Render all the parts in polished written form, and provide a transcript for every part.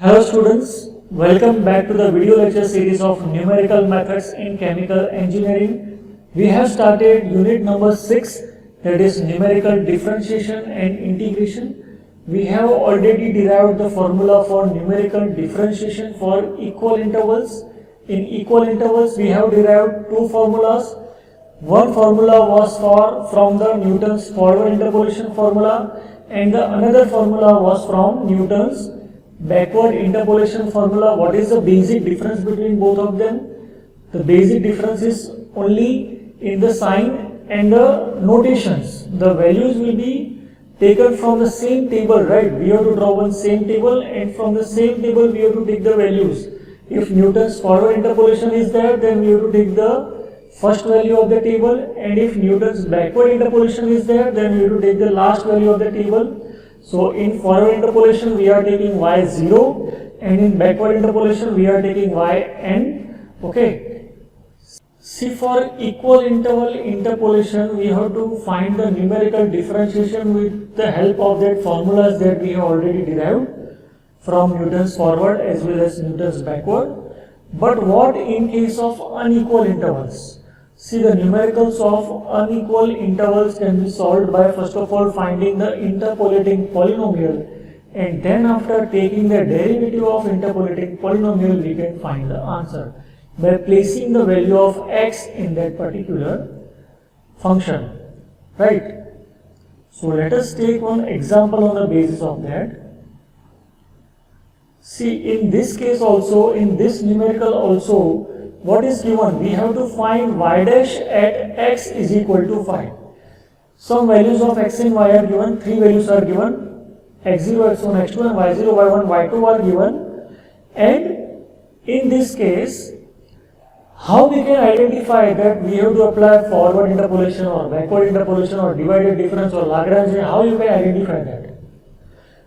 Hello students, welcome back to the video lecture series of numerical methods in chemical engineering. We have started unit number 6, that is numerical differentiation and integration. We have already derived the formula for numerical differentiation for equal intervals. In equal intervals we have derived two formulas. One formula was from the Newton's forward interpolation formula, and the another formula was from Newton's backward interpolation formula. What is the basic difference between both of them? The basic difference is only in the sign and the notations. The values will be taken from the same table, right? We have to draw one same table, and from the same table we have to take the values. If Newton's forward interpolation is there, then we have to take the first value of the table, and if Newton's backward interpolation is there, then we have to take the last value of the table. So in forward interpolation we are taking y0, and in backward interpolation we are taking yn. Okay. See, for equal interval interpolation we have to find the numerical differentiation with the help of that formulas that we have already derived from Newton's forward as well as Newton's backward. But what in case of unequal intervals? See, the numericals of unequal intervals can be solved by first of all finding the interpolating polynomial, and then after taking the derivative of interpolating polynomial we can find the answer by placing the value of x in that particular function, right? So let us take one example on the basis of that. See, in this case also, in this numerical also, what is given? We have to find y dash at x is equal to 5. Some values of x and y are given, three values are given, x0, x1, x2 and y0, y1, y2 are given. And in this case, how we can identify that we have to apply forward interpolation or backward interpolation or divided difference or Lagrangian, how you can identify that?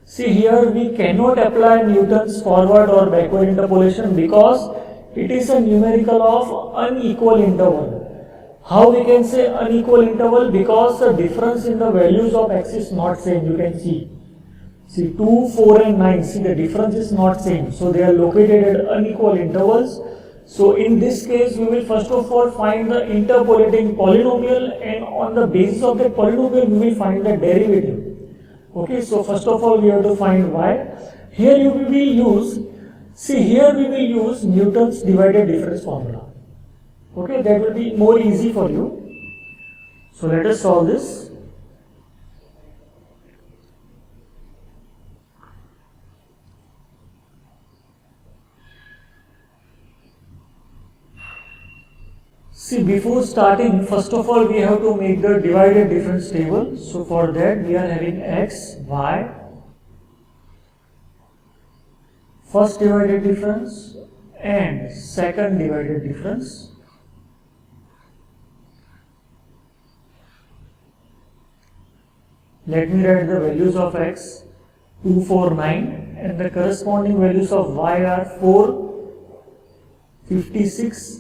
See, here we cannot apply Newton's forward or backward interpolation because it is a numerical of unequal interval. How we can say unequal interval? Because the difference in the values of x is not same. You can see. See, 2, 4 and 9. See, the difference is not same. So they are located at unequal intervals. So in this case, we will first of all find the interpolating polynomial, and on the basis of that polynomial, we will find the derivative. Okay, so first of all, we have to find y. Here you will use, see, here we will use Newton's divided difference formula. Okay, that will be more easy for you. So let us solve this. See, before starting, first of all we have to make the divided difference table. So for that we are having x, y, first divided difference and second divided difference. Let me write the values of x, 2, 4, 9, and the corresponding values of y are 4, 56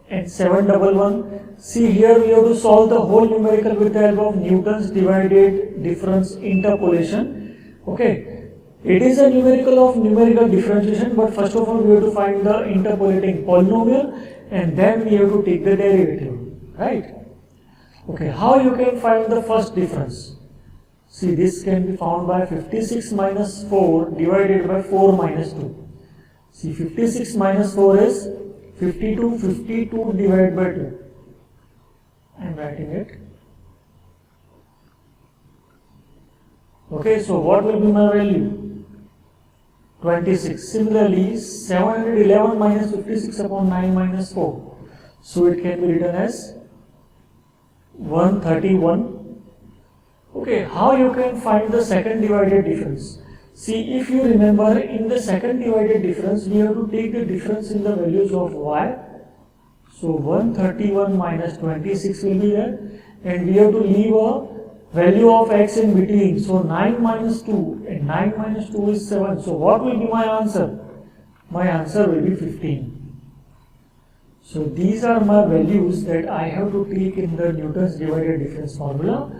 and 711. See, here we have to solve the whole numerical with the help of Newton's divided difference interpolation. Okay, it is a numerical of numerical differentiation, but first of all we have to find the interpolating polynomial, and then we have to take the derivative, right? Okay, how you can find the first difference? See, this can be found by 56 minus 4 divided by 4 minus 2. See, 56 minus 4 is 52, 52 divided by 2. I am writing it. Okay, so what will be my value? 26. Similarly, 711 minus 56 upon 9 minus 4. So it can be written as 131. Okay, how you can find the second divided difference? See, if you remember, in the second divided difference, we have to take the difference in the values of y. So 131 minus 26 will be there, and we have to leave a value of x in between. So 9 minus 2, and 9 minus 2 is 7. So what will be my answer? My answer will be 15. So these are my values that I have to take in the Newton's divided difference formula: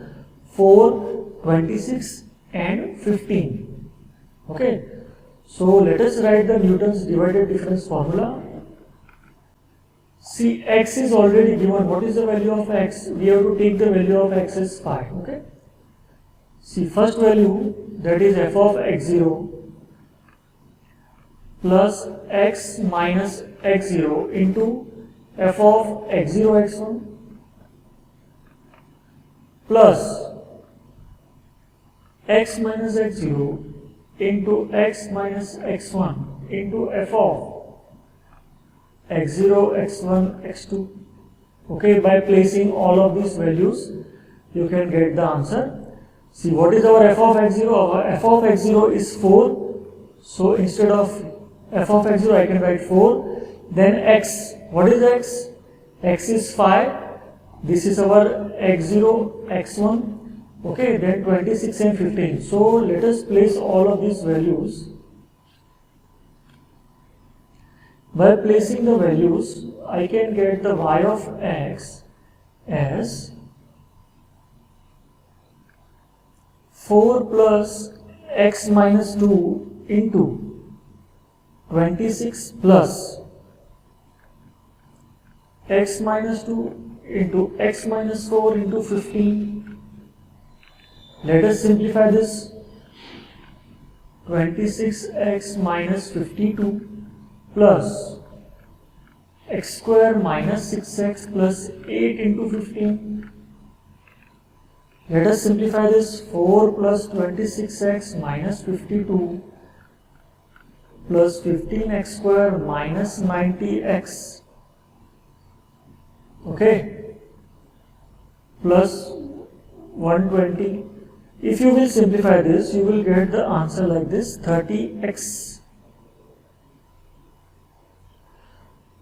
4, 26 and 15. Okay, So let us write the Newton's divided difference formula. See, x is already given. What is the value of x? We have to take the value of x as 5. Okay. See, first value, that is f of x0 plus x minus x0 into f of x0 x1 plus x minus x0 into x minus x1 into f of x0, x1, x2. Okay, by placing all of these values, you can get the answer. See, what is our f of x0? Our f of x0 is 4. So instead of f of x0, I can write 4. Then x, what is x? X is 5. This is our x0, x1. Okay, then 26 and 15. So let us place all of these values. By placing the values, I can get the y of x as 4 plus x minus 2 into 26 plus x minus 2 into x minus 4 into 15. Let us simplify this. 26x minus 52 plus x square minus 6x plus 8 into 15. Let us simplify this. 4 plus 26x minus 52 plus 15x square minus 90x. Okay, plus 120. If you will simplify this, you will get the answer like this, 30x.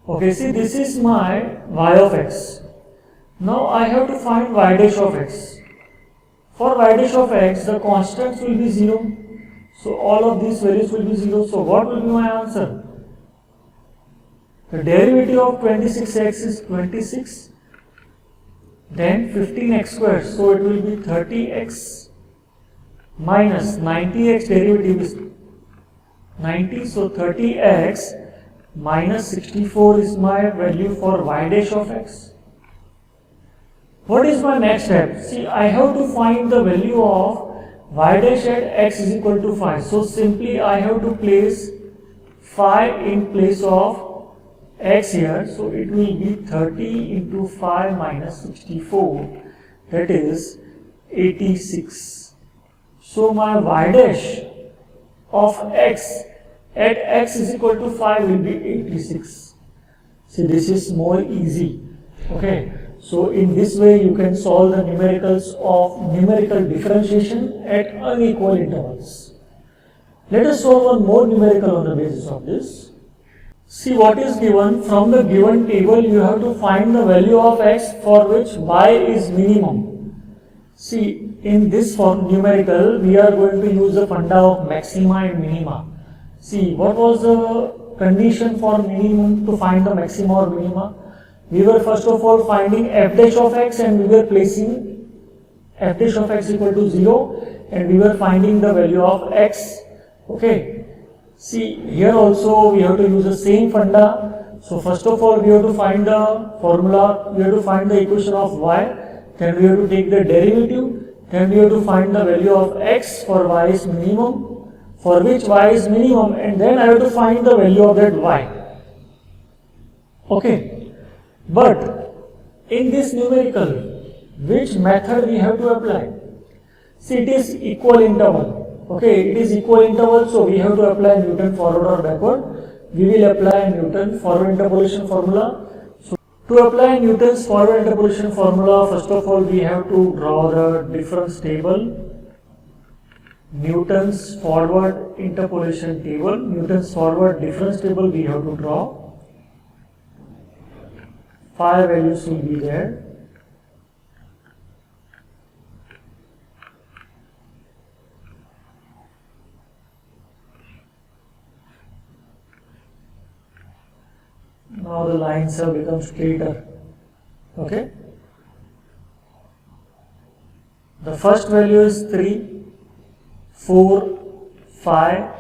Okay, see, this is my y of x. Now I have to find y dash of x. For y dash of x, the constants will be 0. So all of these values will be 0. So what will be my answer? The derivative of 26x is 26. Then 15x squared. So it will be 30x minus 90x derivative is 90. So 30x minus 64 is my value for y dash of x. What is my next step? See, I have to find the value of y dash at x is equal to 5. So simply I have to place 5 in place of x here. So it will be 30 into 5 minus 64. That is 86. So my y dash of x at x is equal to 5 will be 86. See, this is more easy. Okay. So in this way you can solve the numericals of numerical differentiation at unequal intervals. Let us solve one more numerical on the basis of this. See what is given. From the given table you have to find the value of x for which y is minimum. See, in this form numerical we are going to use the funda of maxima and minima. See, what was the condition for minimum to find the maxima or minima? We were first of all finding f dash of x and we were placing f dash of x equal to 0 and we were finding the value of x. Okay. See, here also we have to use the same funda. So first of all we have to find the formula, we have to find the equation of y, then we have to take the derivative, then we have to find the value of x for y is minimum, for which y is minimum, and then I have to find the value of that y. Okay, but in this numerical, which method we have to apply? See, it is equal interval. Okay, it is equal interval, so we have to apply Newton forward or backward. We will apply Newton forward interpolation formula. So to apply Newton's forward interpolation formula, first of all we have to draw the difference table. Newton's forward interpolation table, Newton's forward difference table we have to draw. 5 values will be there. Now the lines have become straighter. Okay. The first value is 3, 4, 5,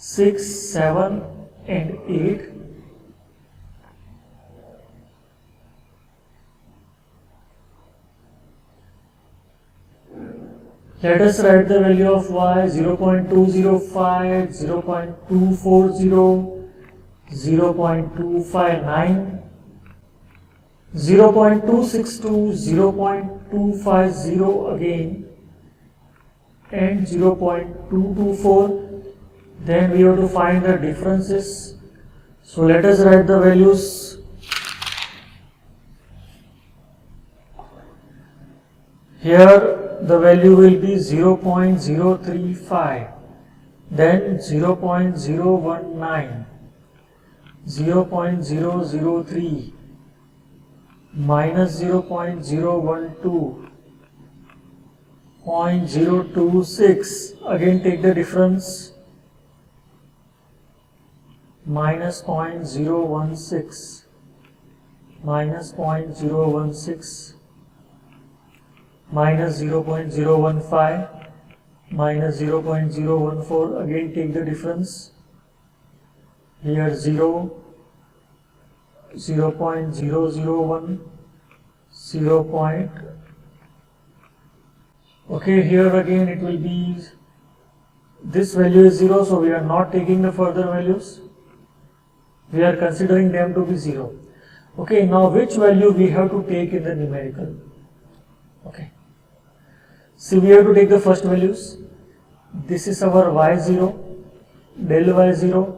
6, 7 and 8. Let us write the value of y: 0.205, 0.240, 0.259, 0.262, 0.250 again, and 0.224. Then we have to find the differences. So let us write the values. Here the value will be 0.035, then 0.019, 0.003, minus 0.012, 0.026, again take the difference, minus 0.016, minus 0.016, minus 0.015, minus 0.014, again take the difference, here 0, 0.001, 0. Okay, here again it will be, this value is 0, so we are not taking the further values, we are considering them to be 0. Okay, now which value we have to take in the numerical? Okay. So we have to take the first values. This is our y0, del y0,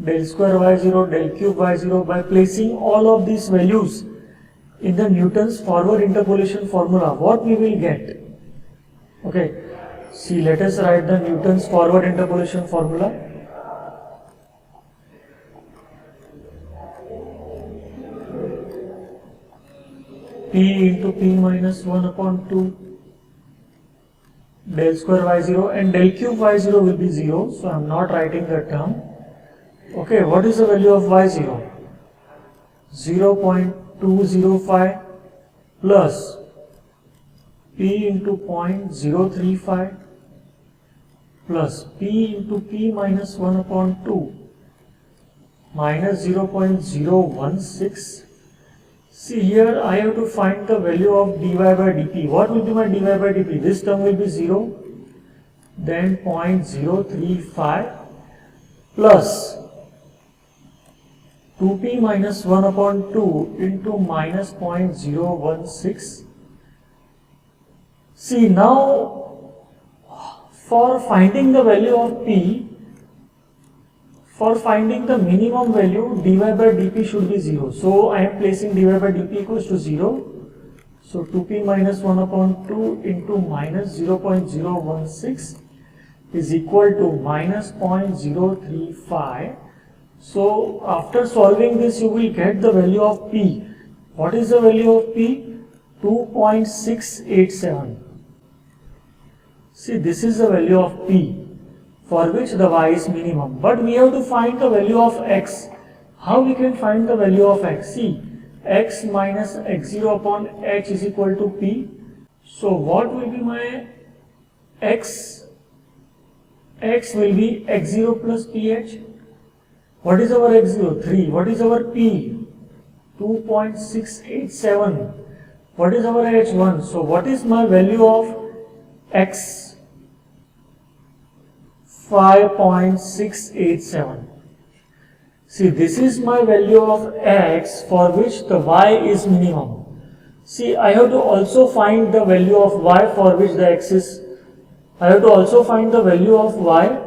del square y0, del cube y0. By placing all of these values in the Newton's forward interpolation formula, what we will get? Okay, see, let us write the Newton's forward interpolation formula. P into P minus 1 upon 2 del square y0, and del cube y0 will be 0, so I am not writing that term. Okay, what is the value of y0? 0.205 plus P into 0.035 plus P into P minus 1 upon 2 minus 0.016. See, here I have to find the value of dy by dp. What will be my dy by dp? This term will be 0, then 0.035 plus 2p minus 1 upon 2 into minus 0.016. See, now for finding the value of p, for finding the minimum value, dy by dp should be 0. So I am placing dy by dp equals to 0. So 2p minus 1 upon 2 into minus 0.016 is equal to minus 0.035. So after solving this, you will get the value of p. What is the value of p? 2.687. See, this is the value of p, for which the y is minimum. But we have to find the value of x. How we can find the value of x? See, x minus x0 upon h is equal to p. So what will be my x? X will be x0 plus ph. What is our x0? 3. What is our p? 2.687. What is our h1? So what is my value of x? 5.687. See, this is my value of x for which the y is minimum. See, I have to also find the value of y for which the x is. I have to also find the value of y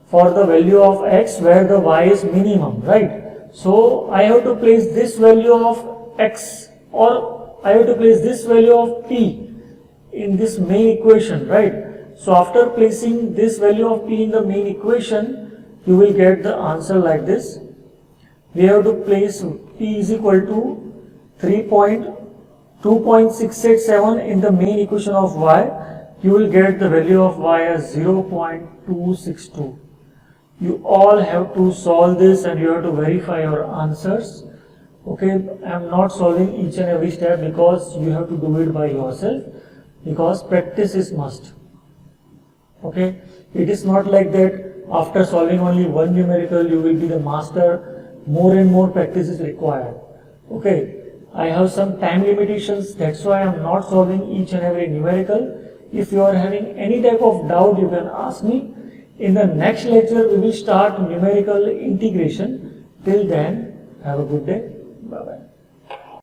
for the value of x where the y is minimum, right? So I have to place this value of x, or I have to place this value of p in this main equation, right? So after placing this value of p in the main equation, you will get the answer like this. We have to place p is equal to 2.687 in the main equation of y. You will get the value of y as 0.262. You all have to solve this and you have to verify your answers. Okay, I am not solving each and every step because you have to do it by yourself, because practice is must. Okay, it is not like that after solving only one numerical, you will be the master. More and more practice is required. Okay, I have some time limitations, that's why I am not solving each and every numerical. If you are having any type of doubt, you can ask me. In the next lecture, we will start numerical integration. Till then, have a good day. Bye-bye.